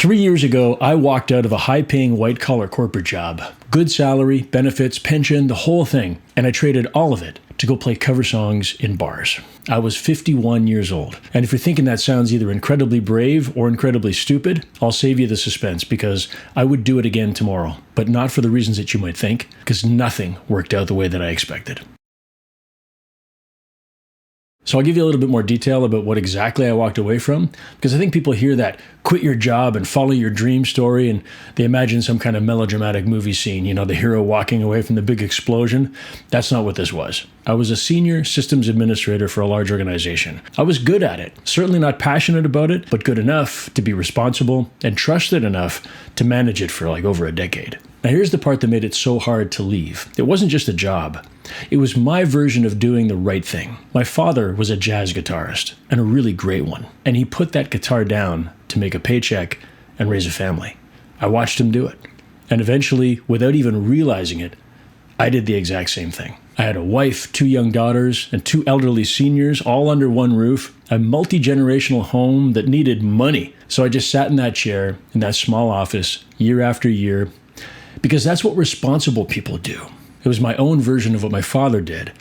3 years ago, I walked out of a high-paying white-collar corporate job. Good salary, benefits, pension, the whole thing. And I traded all of it to go play cover songs in bars. I was 51 years old. And if you're thinking that sounds either incredibly brave or incredibly stupid, I'll save you the suspense because I would do it again tomorrow. But not for the reasons that you might think, because nothing worked out the way that I expected. So I'll give you a little bit more detail about what exactly I walked away from, because I think people hear that quit your job and follow your dream story and they imagine some kind of melodramatic movie scene, the hero walking away from the big explosion. That's not what this was. I was a senior systems administrator for a large organization. I was good at it, certainly not passionate about it, but good enough to be responsible and trusted enough to manage it for over a decade. Now here's the part that made it so hard to leave. It wasn't just a job. It was my version of doing the right thing. My father was a jazz guitarist, and a really great one. And he put that guitar down to make a paycheck and raise a family. I watched him do it. And eventually, without even realizing it, I did the exact same thing. I had a wife, 2 young daughters, and 2 elderly seniors all under one roof, a multi-generational home that needed money. So I just sat in that chair, in that small office, year after year, because that's what responsible people do. It was my own version of what my father did.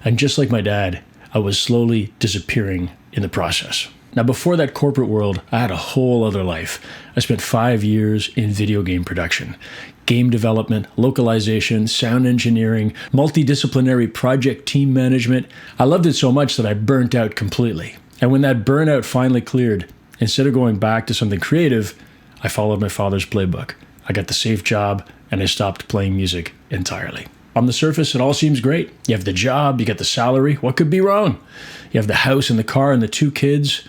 And just like my dad, I was slowly disappearing in the process. Now, before that corporate world, I had a whole other life. I spent 5 years in video game production, game development, localization, sound engineering, multidisciplinary project team management. I loved it so much that I burnt out completely. And when that burnout finally cleared, instead of going back to something creative, I followed my father's playbook. I got the safe job, and I stopped playing music entirely. On the surface, it all seems great. You have the job, you get the salary. What could be wrong? You have the house and the car and the 2 kids,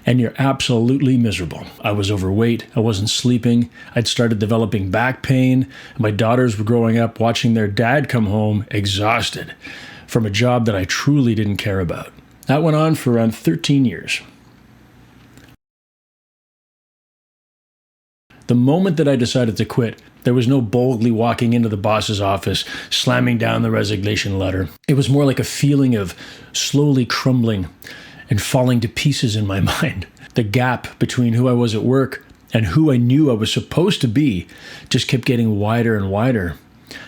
and you're absolutely miserable. I was overweight. I wasn't sleeping. I'd started developing back pain. And my daughters were growing up watching their dad come home exhausted from a job that I truly didn't care about. That went on for around 13 years. The moment that I decided to quit, there was no boldly walking into the boss's office, slamming down the resignation letter. It was more like a feeling of slowly crumbling and falling to pieces in my mind. The gap between who I was at work and who I knew I was supposed to be just kept getting wider and wider,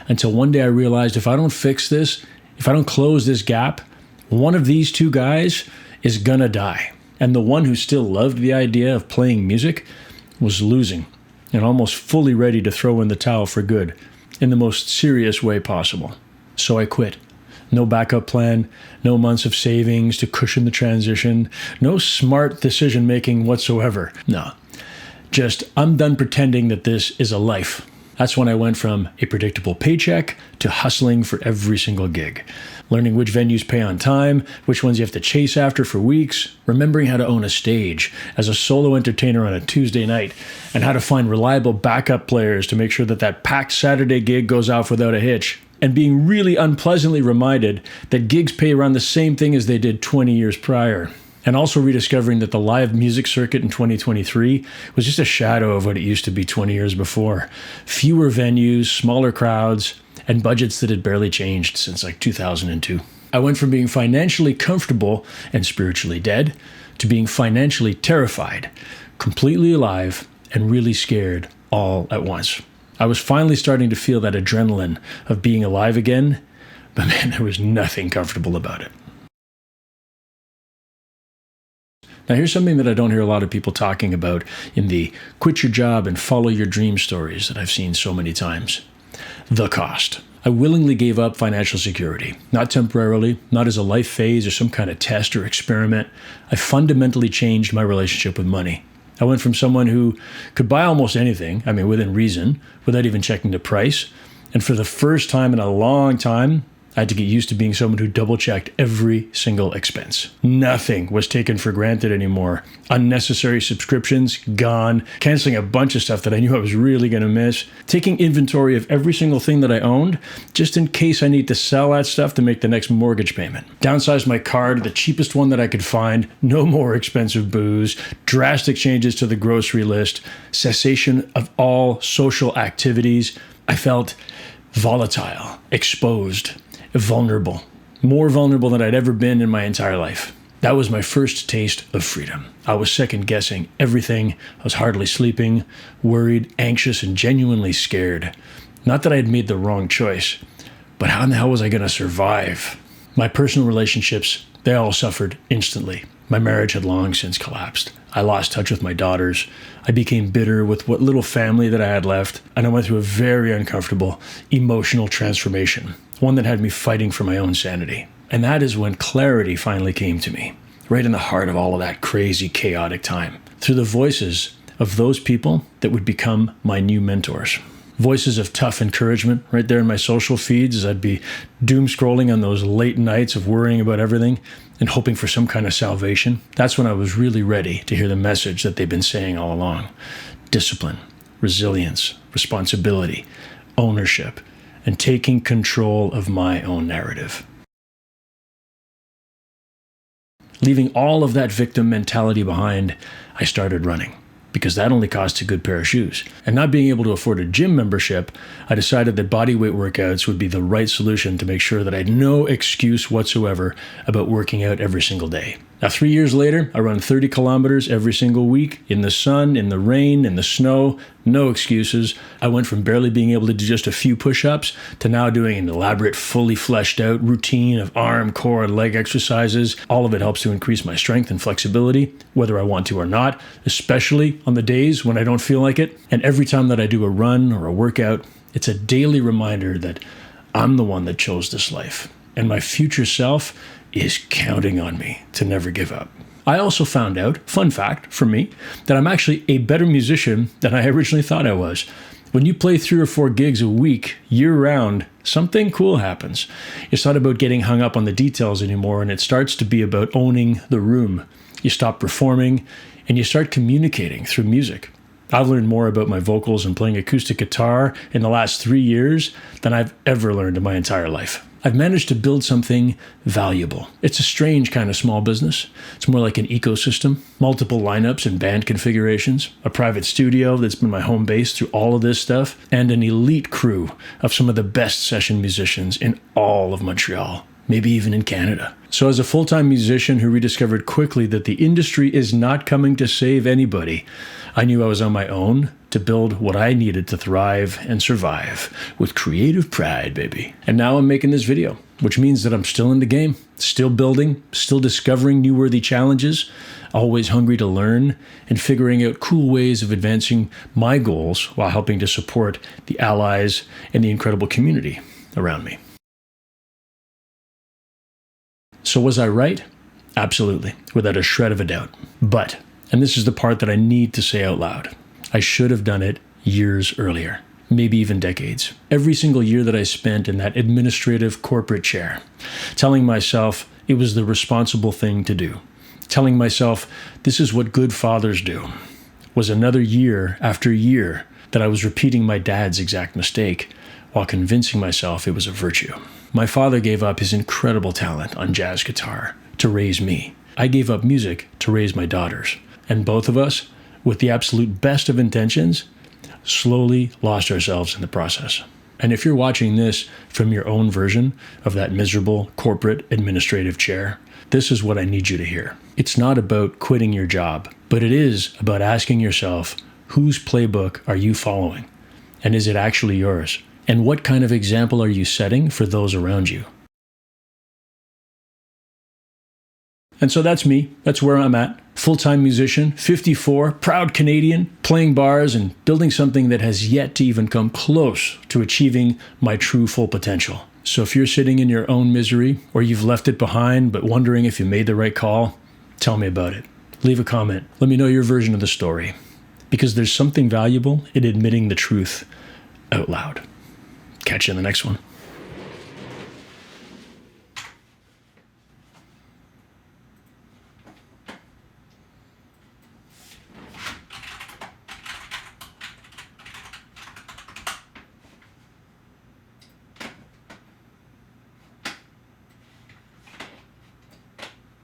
until one day I realized if I don't fix this, if I don't close this gap, one of these 2 guys is gonna die. And the one who still loved the idea of playing music was losing, and almost fully ready to throw in the towel for good, in the most serious way possible. So I quit. No backup plan, no months of savings to cushion the transition, no smart decision-making whatsoever. No, just I'm done pretending that this is a life. That's when I went from a predictable paycheck to hustling for every single gig. Learning which venues pay on time, which ones you have to chase after for weeks, remembering how to own a stage as a solo entertainer on a Tuesday night, and how to find reliable backup players to make sure that that packed Saturday gig goes off without a hitch, and being really unpleasantly reminded that gigs pay around the same thing as they did 20 years prior. And also rediscovering that the live music circuit in 2023 was just a shadow of what it used to be 20 years before. Fewer venues, smaller crowds, and budgets that had barely changed since 2002. I went from being financially comfortable and spiritually dead to being financially terrified, completely alive, and really scared all at once. I was finally starting to feel that adrenaline of being alive again, but man, there was nothing comfortable about it. Now, here's something that I don't hear a lot of people talking about in the quit your job and follow your dream stories that I've seen so many times. The cost. I willingly gave up financial security, not temporarily, not as a life phase or some kind of test or experiment. I fundamentally changed my relationship with money. I went from someone who could buy almost anything, within reason, without even checking the price. And for the first time in a long time, I had to get used to being someone who double-checked every single expense. Nothing was taken for granted anymore. Unnecessary subscriptions, gone. Canceling a bunch of stuff that I knew I was really going to miss. Taking inventory of every single thing that I owned, just in case I need to sell that stuff to make the next mortgage payment. Downsized my car to the cheapest one that I could find. No more expensive booze. Drastic changes to the grocery list. Cessation of all social activities. I felt volatile, exposed, vulnerable, more vulnerable than I'd ever been in my entire life. That was my first taste of freedom. I was second guessing everything. I was hardly sleeping, worried, anxious, and genuinely scared. Not that I had made the wrong choice, but how in the hell was I going to survive? My personal relationships, they all suffered instantly. My marriage had long since collapsed. I lost touch with my daughters. I became bitter with what little family that I had left, and I went through a very uncomfortable emotional transformation, one that had me fighting for my own sanity. And that is when clarity finally came to me, right in the heart of all of that crazy, chaotic time, through the voices of those people that would become my new mentors. Voices of tough encouragement right there in my social feeds as I'd be doom scrolling on those late nights of worrying about everything and hoping for some kind of salvation. That's when I was really ready to hear the message that they've been saying all along. Discipline, resilience, responsibility, ownership, and taking control of my own narrative. Leaving all of that victim mentality behind, I started running, because that only cost a good pair of shoes. And not being able to afford a gym membership, I decided that bodyweight workouts would be the right solution to make sure that I had no excuse whatsoever about working out every single day. Now, 3 years later, I run 30 kilometers every single week, in the sun, in the rain, in the snow, no excuses. I went from barely being able to do just a few push-ups to now doing an elaborate, fully fleshed out routine of arm, core, and leg exercises. All of it helps to increase my strength and flexibility, whether I want to or not, especially on the days when I don't feel like it. And every time that I do a run or a workout, it's a daily reminder that I'm the one that chose this life, and my future self is counting on me to never give up. I also found out, fun fact for me, that I'm actually a better musician than I originally thought I was. When you play 3 or 4 gigs a week, year-round, something cool happens. It's not about getting hung up on the details anymore, and it starts to be about owning the room. You stop performing, and you start communicating through music. I've learned more about my vocals and playing acoustic guitar in the last 3 years than I've ever learned in my entire life. I've managed to build something valuable. It's a strange kind of small business. It's more like an ecosystem, multiple lineups and band configurations, a private studio that's been my home base through all of this stuff, and an elite crew of some of the best session musicians in all of Montreal, maybe even in Canada. So as a full-time musician who rediscovered quickly that the industry is not coming to save anybody, I knew I was on my own to build what I needed to thrive and survive with creative pride, baby. And now I'm making this video, which means that I'm still in the game, still building, still discovering new worthy challenges, always hungry to learn, and figuring out cool ways of advancing my goals while helping to support the allies and the incredible community around me. So was I right? Absolutely, without a shred of a doubt. But, and this is the part that I need to say out loud, I should have done it years earlier, maybe even decades. Every single year that I spent in that administrative corporate chair, telling myself it was the responsible thing to do, telling myself this is what good fathers do, was another year after year that I was repeating my dad's exact mistake while convincing myself it was a virtue. My father gave up his incredible talent on jazz guitar to raise me. I gave up music to raise my daughters. And both of us, with the absolute best of intentions, slowly lost ourselves in the process. And if you're watching this from your own version of that miserable corporate administrative chair, this is what I need you to hear. It's not about quitting your job, but it is about asking yourself, whose playbook are you following? And is it actually yours? And what kind of example are you setting for those around you? And so that's me. That's where I'm at. Full-time musician, 54, proud Canadian, playing bars and building something that has yet to even come close to achieving my true full potential. So if you're sitting in your own misery or you've left it behind but wondering if you made the right call, tell me about it. Leave a comment. Let me know your version of the story, because there's something valuable in admitting the truth out loud. Catch you in the next one.